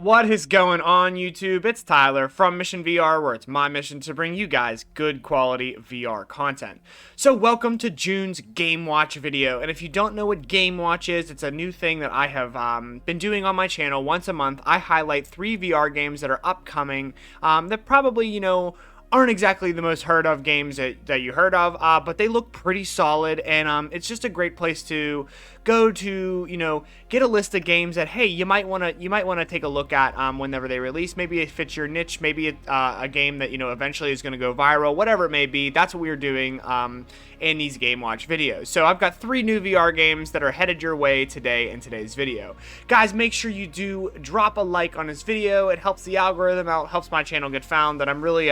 What is going on, YouTube? It's Tyler from Mission VR, where it's my mission to bring you guys good quality VR content. So welcome to June's Game Watch video, and if you don't know what Game Watch is, it's a new thing that I have been doing on my channel once a month. I highlight 3 VR games that are upcoming that probably, aren't exactly the most heard of games that you heard of, but they look pretty solid, and it's just a great place to go to, get a list of games that, hey, you might want to take a look at whenever they release. Maybe it fits your niche, maybe a game that eventually is going to go viral, whatever it may be. That's what we're doing in these Game Watch videos. So I've got 3 new VR games that are headed your way today in today's video. Guys, make sure you do drop a like on this video. It helps the algorithm out, helps my channel get found, and I'm really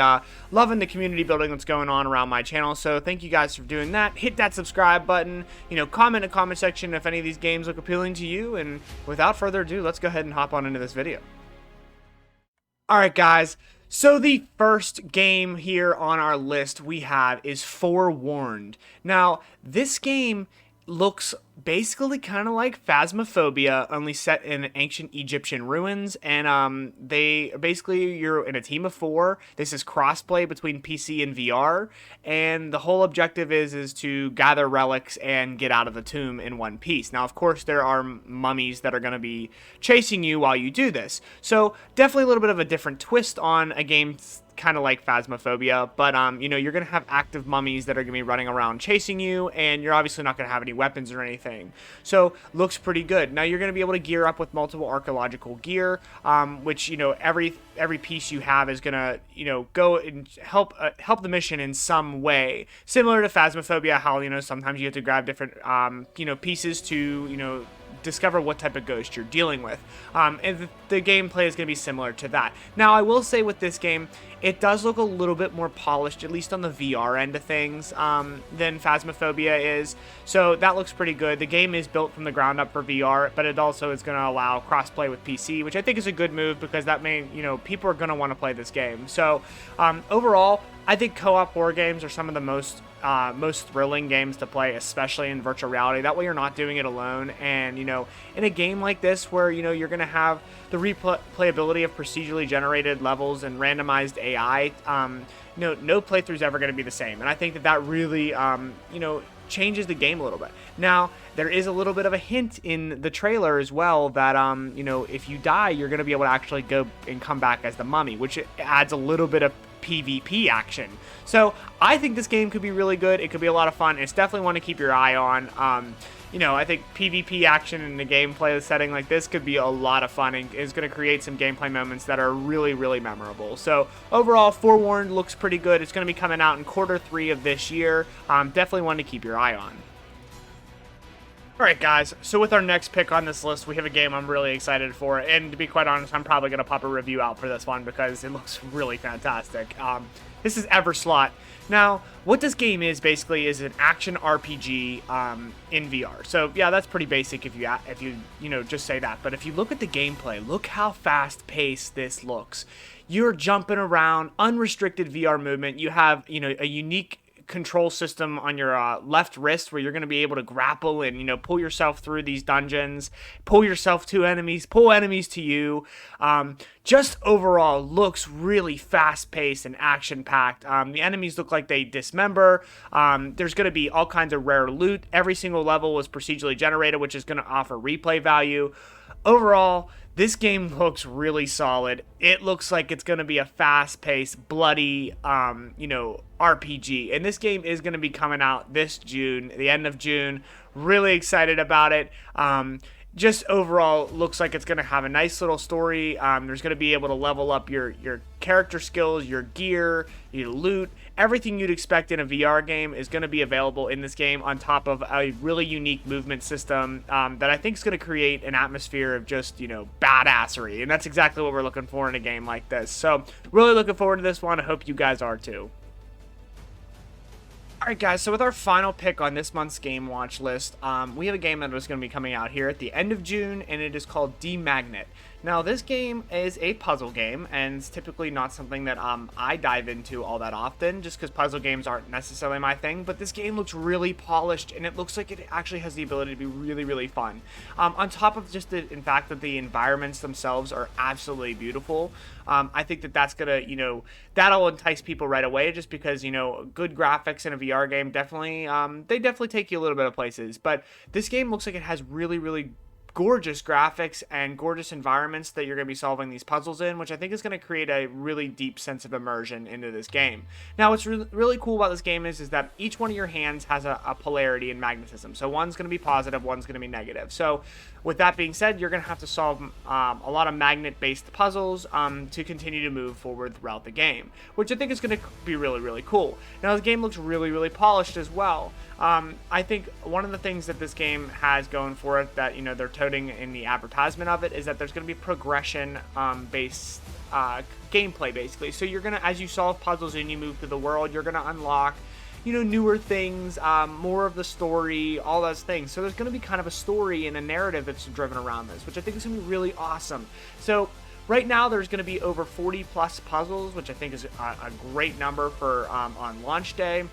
loving the community building that's going on around my channel. So thank you guys for doing that. Hit that subscribe button, comment in the comment section if any of these games look appealing to you, and without further ado, let's go ahead and hop on into this video. Alright guys, so the first game here on our list we have is Forewarned. Now, this game looks basically kind of like Phasmophobia, only set in ancient Egyptian ruins, and you're in a team of 4. This is crossplay between PC and VR, and the whole objective is to gather relics and get out of the tomb in one piece. Now, of course, there are mummies that are going to be chasing you while you do this, so definitely a little bit of a different twist on a game kind of like Phasmophobia, but you're gonna have active mummies that are gonna be running around chasing you, and you're obviously not gonna have any weapons or anything, so looks pretty good. Now you're gonna be able to gear up with multiple archaeological gear, which every piece you have is gonna go and help the mission in some way, similar to Phasmophobia, how sometimes you have to grab different pieces to discover what type of ghost you're dealing with, and the gameplay is going to be similar to that. Now, I will say with this game, it does look a little bit more polished, at least on the VR end of things, than Phasmophobia is, so that looks pretty good. The game is built from the ground up for VR, but it also is going to allow crossplay with PC, which I think is a good move, because that means people are going to want to play this game. So overall, I think co-op horror games are some of the most thrilling games to play, especially in virtual reality. That way you're not doing it alone, and in a game like this where you're gonna have the replayability of procedurally generated levels and randomized AI, no playthrough's ever going to be the same, and I think that really changes the game a little bit. Now, there is a little bit of a hint in the trailer as well that if you die, you're going to be able to actually go and come back as the mummy, which adds a little bit of PvP action. So I think this game could be really good. It could be a lot of fun. It's definitely one to keep your eye on. I think PvP action in the gameplay setting like this could be a lot of fun, and is going to create some gameplay moments that are really, really memorable. So overall, Forewarned looks pretty good. It's going to be coming out in Q3 of this year. Definitely one to keep your eye on. Alright guys, so with our next pick on this list, we have a game I'm really excited for, and to be quite honest, I'm probably going to pop a review out for this one because it looks really fantastic. This is Everslot. Now, what this game is basically is an action RPG in VR. So yeah, that's pretty basic if you just say that. But if you look at the gameplay, look how fast-paced this looks. You're jumping around, unrestricted VR movement. You have a unique control system on your left wrist where you're going to be able to grapple and pull yourself through these dungeons, pull yourself to enemies, pull enemies to you. Just overall looks really fast-paced and action-packed. The enemies look like they dismember. There's going to be all kinds of rare loot. Every single level was procedurally generated, which is going to offer replay value. Overall, this game looks really solid. It looks like it's going to be a fast-paced, bloody, RPG. And this game is going to be coming out this June, the end of June. Really excited about it. Just overall looks like it's going to have a nice little story. There's going to be able to level up your character skills, your gear, your loot. Everything you'd expect in a VR game is going to be available in this game, on top of a really unique movement system that I think is going to create an atmosphere of just, badassery. And that's exactly what we're looking for in a game like this. So really looking forward to this one. I hope you guys are too. Alright guys, so with our final pick on this month's Game Watch list, we have a game that is going to be coming out here at the end of June, and it is called DMagnet. Now this game is a puzzle game, and it's typically not something that I dive into all that often, just because puzzle games aren't necessarily my thing, but this game looks really polished, and it looks like it actually has the ability to be really, really fun. On top of just the in fact that the environments themselves are absolutely beautiful, I think that that's gonna, that'll entice people right away, just because, good graphics in a VR game definitely, they definitely take you a little bit of places. But this game looks like it has really, really gorgeous graphics and gorgeous environments that you're going to be solving these puzzles in, which I think is going to create a really deep sense of immersion into this game. Now, what's really cool about this game is that each one of your hands has a polarity in magnetism. So one's going to be positive, one's going to be negative. So with that being said, you're going to have to solve a lot of magnet-based puzzles to continue to move forward throughout the game, which I think is going to be really, really cool. Now, the game looks really, really polished as well. I think one of the things that this game has going for it that, they're toting in the advertisement of it is that there's going to be progression based gameplay, basically. So you're going to, as you solve puzzles and you move through the world, you're going to unlock, newer things, more of the story, all those things. So there's going to be kind of a story and a narrative that's driven around this, which I think is going to be really awesome. So right now there's going to be over 40 plus puzzles, which I think is a great number for on launch day.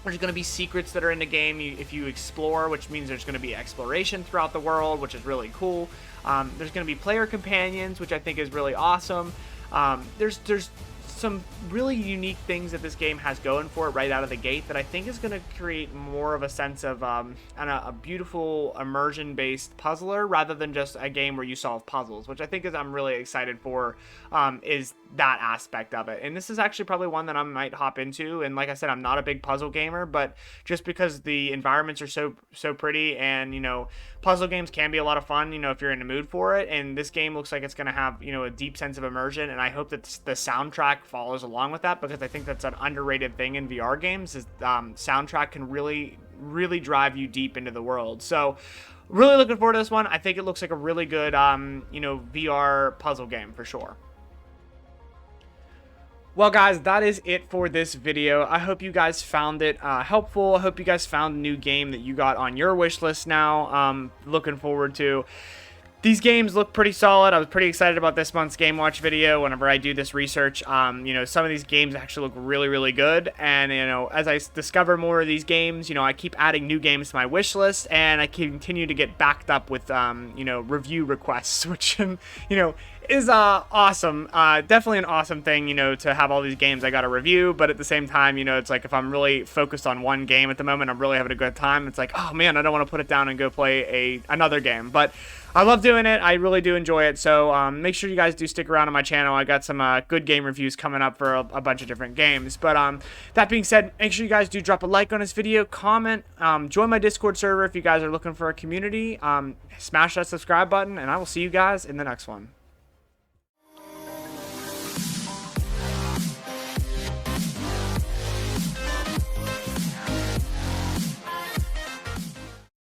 There's going to be secrets that are in the game if you explore, which means there's going to be exploration throughout the world, which is really cool. There's going to be player companions, which I think is really awesome. There's some really unique things that this game has going for it right out of the gate that I think is going to create more of a sense of a beautiful immersion-based puzzler rather than just a game where you solve puzzles, which I think is I'm really excited for, is that aspect of it. And this is actually probably one that I might hop into. And like I said, I'm not a big puzzle gamer, but just because the environments are so pretty, and puzzle games can be a lot of fun, if you're in the mood for it. And this game looks like it's going to have a deep sense of immersion, and I hope that the soundtrack follows along with that, because I think that's an underrated thing in VR games is soundtrack can really drive you deep into the world. So really looking forward to this one. I think it looks like a really good VR puzzle game for sure. Well guys, that is it for this video. I hope you guys found it helpful. I hope you guys found a new game that you got on your wish list now. Looking forward to. These games look pretty solid. I was pretty excited about this month's Game Watch video. Whenever I do this research, some of these games actually look really, really good. And, as I discover more of these games, I keep adding new games to my wish list, and I continue to get backed up with, review requests, which, is awesome. Definitely an awesome thing, to have all these games I got to review. But at the same time, it's like if I'm really focused on one game at the moment, I'm really having a good time. It's like, oh man, I don't want to put it down and go play another game. But I love doing it. I really do enjoy it. So make sure you guys do stick around on my channel. I got some good game reviews coming up for a bunch of different games. But that being said, make sure you guys do drop a like on this video, comment, join my Discord server if you guys are looking for a community. Smash that subscribe button, and I will see you guys in the next one.